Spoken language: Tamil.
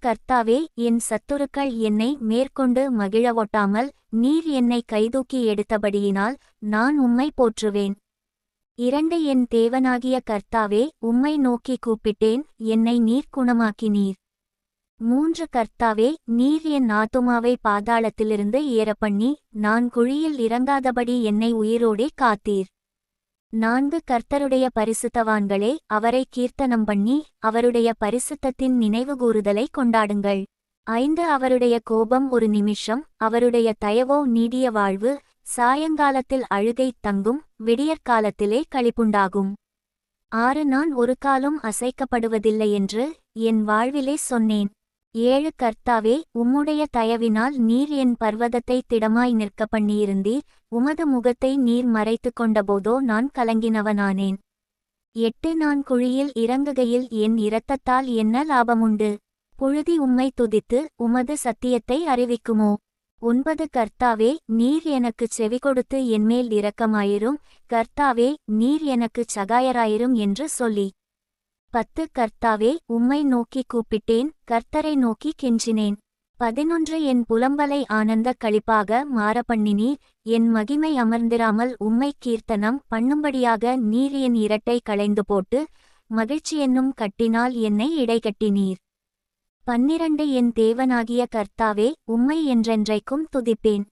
கர்த்தாவே, என் சத்துருக்கள் என்னை மேற்கொண்டு மகிழவொட்டாமல் நீர் என்னை கைதூக்கி எடுத்தபடியினால் நான் உம்மை போற்றுவேன். 2 என் தேவனாகிய கர்த்தாவே, உம்மை நோக்கி கூப்பிட்டேன், என்னை நீர் குணமாக்கினீர். 3 கர்த்தாவே, நீர் என் ஆத்துமாவை பாதாளத்திலிருந்து ஏறப்பண்ணி நான் குழியில் இறங்காதபடி என்னை உயிரோடே காத்தீர். 4 கர்த்தருடைய பரிசுத்தவான்களே, அவரை கீர்த்தனம் பண்ணி அவருடைய பரிசுத்தத்தின் நினைவுகூறுதலை கொண்டாடுங்கள். 5 அவருடைய கோபம் ஒரு நிமிஷம், அவருடைய தயவோ நீடிய வாழ்வு. சாயங்காலத்தில் அழுகை தங்கும், விடியற்காலத்திலே களிப்புண்டாகும். 6 நான் ஒரு காலம் அசைக்கப்படுவதில்லையென்று என் வாழ்விலே சொன்னேன். 7 கர்த்தாவே, உம்முடைய தயவினால் நீர் என் பர்வதத்தை திடமாய் நிற்க பண்ணியிருந்தீர். உமது முகத்தை நீர் மறைத்து கொண்டபோதோ நான் கலங்கினவனானேன். 8 நான் குழியில் இறங்குகையில் என் இரத்தத்தால் என்ன லாபமுண்டு? புழுதி உம்மை துதித்து உமது சத்தியத்தை அறிவிக்குமோ? 9 கர்த்தாவே, நீர் எனக்குச் செவிகொடுத்து என்மேல் இரக்கமாயிரும். கர்த்தாவே, நீர் எனக்குச் சகாயராயிரும் என்று சொல்லி. 10 கர்த்தாவே, உம்மை நோக்கி கூப்பிட்டேன், கர்த்தரை நோக்கி கெஞ்சினேன். 11 என் புலம்பலை ஆனந்தக் களிப்பாக மாறப்பண்ணினீர். என் மகிமை அமர்ந்திராமல் உம்மை கீர்த்தனம் பண்ணும்படியாக நீர் என் இரட்டை களைந்து போட்டு மகிழ்ச்சியென்னும் கட்டினால் என்னை இடைகட்டினீர். 12 என் தேவனாகிய கர்த்தாவே, உம்மை என்றென்றைக்கும் துதிப்பேன்.